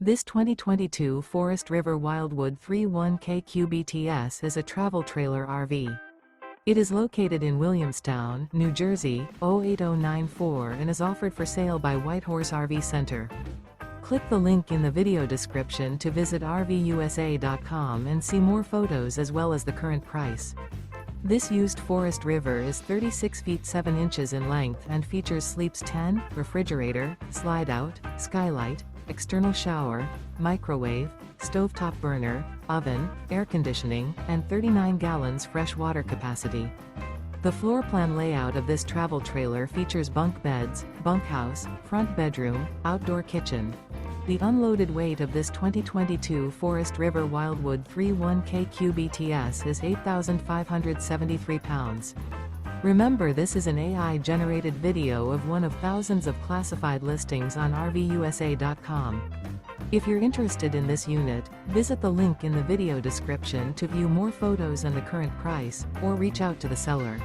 This 2022 Forest River Wildwood 31K QBTS is a travel trailer RV. It is located in Williamstown, New Jersey, 08094 and is offered for sale by Whitehorse RV Center. Click the link in the video description to visit RVUSA.com and see more photos as well as the current price. This used Forest River is 36 feet 7 inches in length and features sleeps 10, refrigerator, Slideout, Skylight, external shower, microwave, stovetop burner, oven, air conditioning, and 39 gallons fresh water capacity. The floor plan layout of this travel trailer features bunk beds, bunkhouse, front bedroom, outdoor kitchen. The unloaded weight of this 2022 Forest River Wildwood 31K QBTS is 8,573 pounds. Remember, this is an AI-generated video of one of thousands of classified listings on RVUSA.com. If you're interested in this unit, visit the link in the video description to view more photos and the current price, or reach out to the seller.